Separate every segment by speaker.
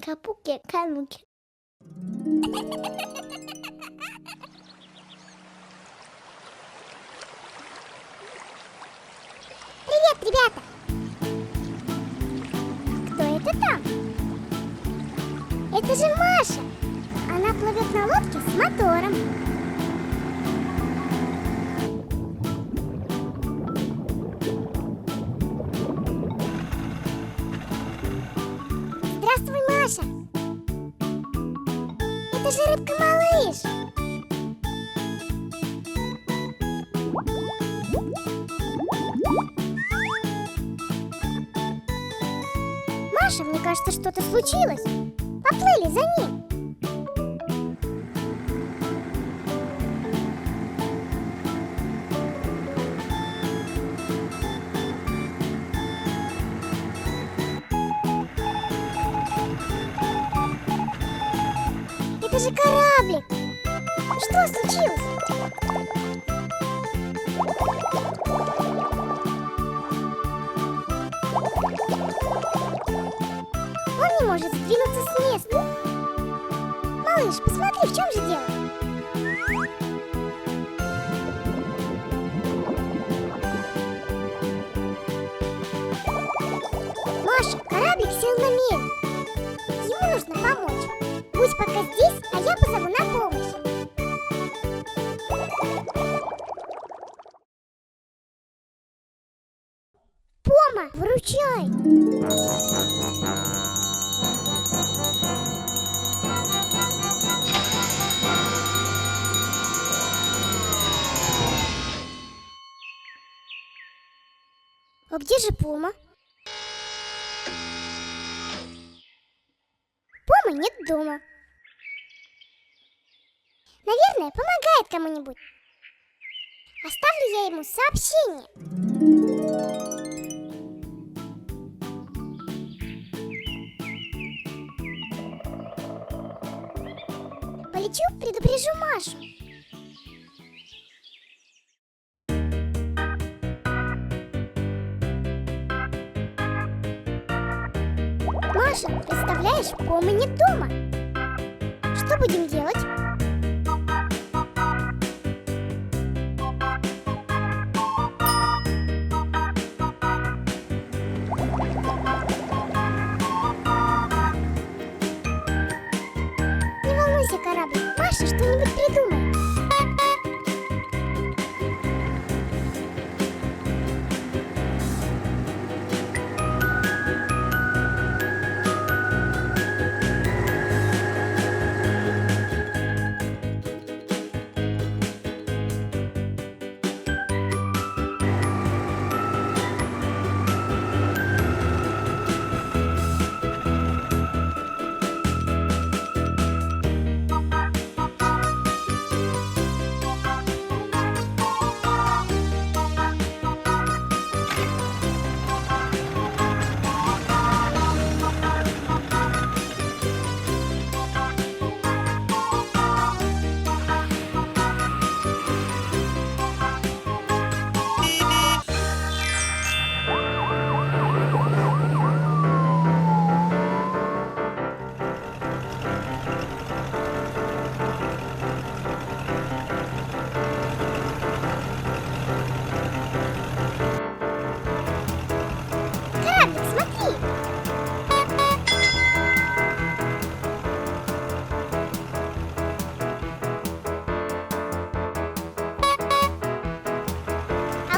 Speaker 1: Капуки Кануки. Привет, ребята! Кто это там? Это же Маша! Она плывет на лодке с мотором. Здравствуй, Маша! Это же рыбка Малыш! Маша, мне кажется, что-то случилось. Поплыли за ним. Это же кораблик! Что случилось? Он не может сдвинуться с места. Малыш, посмотри, в чем же дело? Маша, кораблик сел на мель. Ему нужно помочь. Будь пока здесь, а я позову на помощь. Пома, выручай! А где же Пома? Помы нет дома. Наверное, помогает кому-нибудь. Оставлю я ему сообщение. Полечу, предупрежу Машу. Маша, представляешь, Помы нет дома. Что будем делать? Не волнуйся, кораблик, Маша что-нибудь придумает.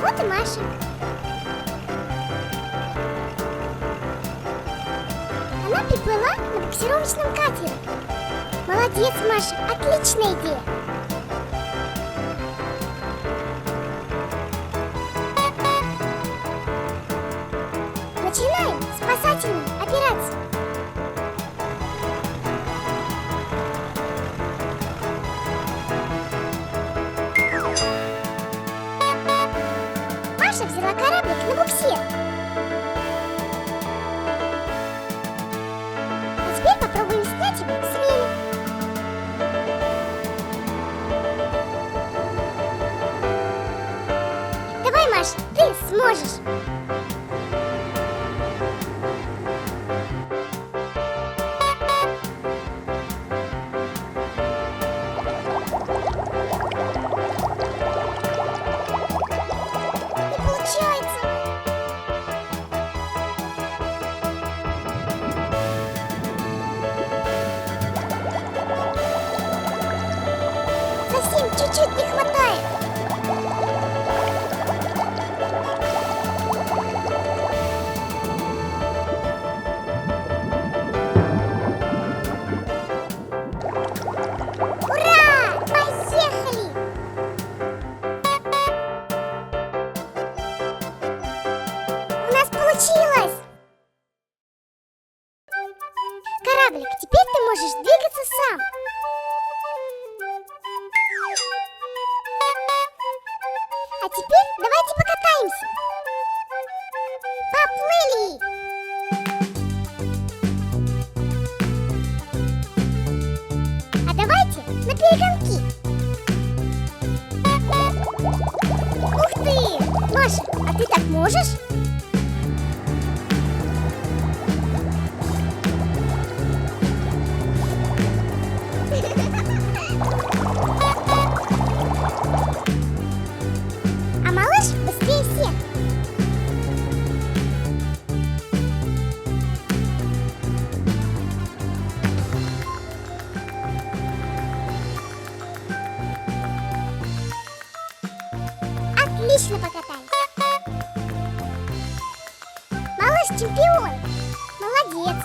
Speaker 1: Вот и Маша. Она приплыла на буксировочном катере. Молодец, Маша, отличная идея. Начинаем спасательную операцию. Маша взяла кораблик на буксир. А теперь попробуем снять его с мели. Давай, Маша, ты сможешь. чуть-чуть не хватает. Ура! Поехали! У нас получилось! Кораблик, теперь ты можешь двигаться сам. А теперь давайте покатаемся. Поплыли! А давайте на перегонки. Ух ты! Маша, а ты так можешь? А малыш быстрее всех. Отлично покатались. Малыш чемпион. Молодец.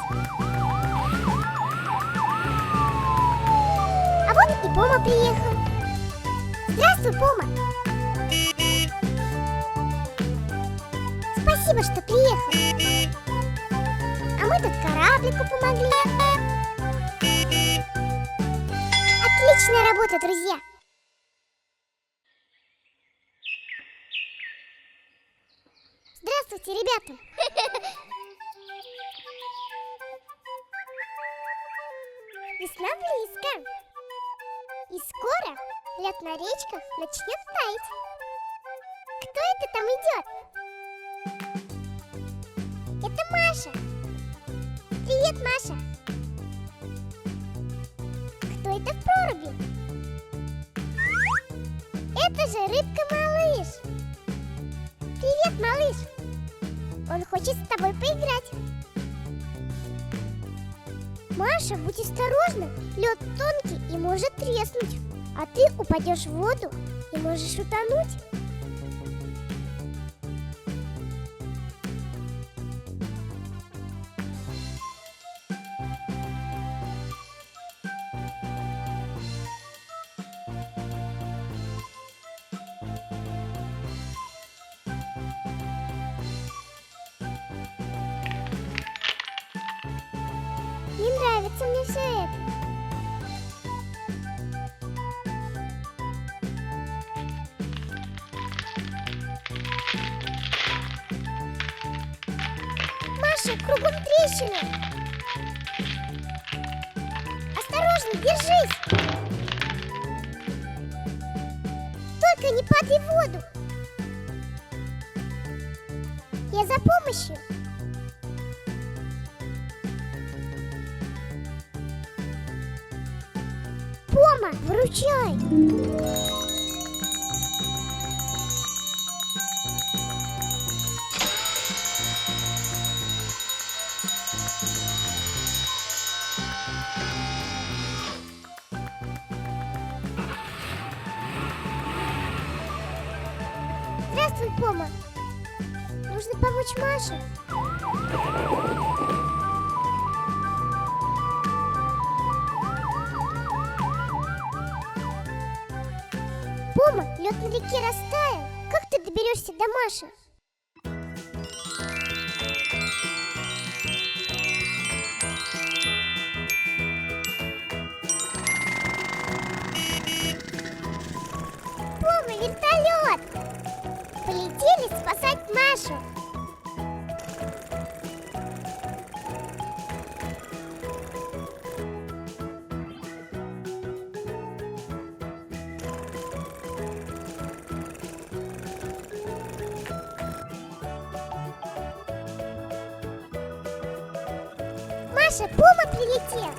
Speaker 1: А вот и Пома приехал. Здравствуй, Пома. Спасибо, что приехал. А мы тут кораблику помогли. Отличная работа, друзья. Здравствуйте, ребята. Весна близко. И скоро лед на речках начнет таять. Кто это там идет? Это Маша. Привет, Маша. Кто это в проруби? Это же рыбка-малыш. Привет, малыш. Он хочет с тобой поиграть. Маша, будь осторожна. Лед тонкий и может треснуть. А ты упадешь в воду и можешь утонуть. Не нравится мне все это. Маша, кругом трещины. Осторожно, держись. Только не падай в воду. Я за помощью. Пома, выручай! Здравствуй, Пома. Нужно помочь Маше. Пома, лед на реке растаял. Как ты доберешься до Маши? Пома, вертолет! Полетели спасать Машу. Маша, Пома прилетел.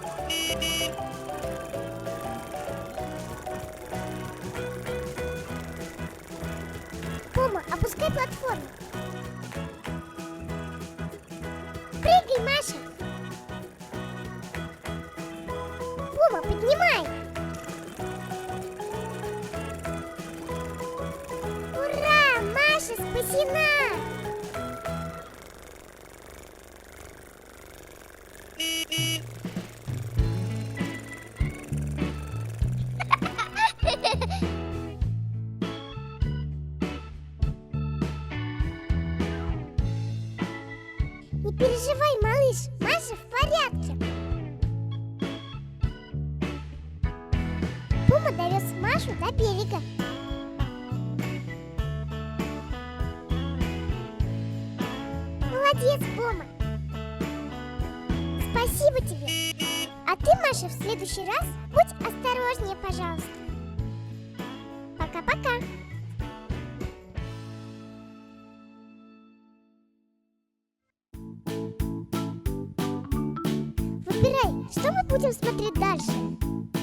Speaker 1: Пома, опускай платформу. Прыгай, Маша. Пома, поднимай. спасена! Не переживай, малыш, Маша в порядке. Пома довез Машу до берега. Молодец, Пома. Спасибо тебе. А ты, Маша, в следующий раз будь осторожнее, пожалуйста. Пока-пока. Выбирай, что мы будем смотреть дальше.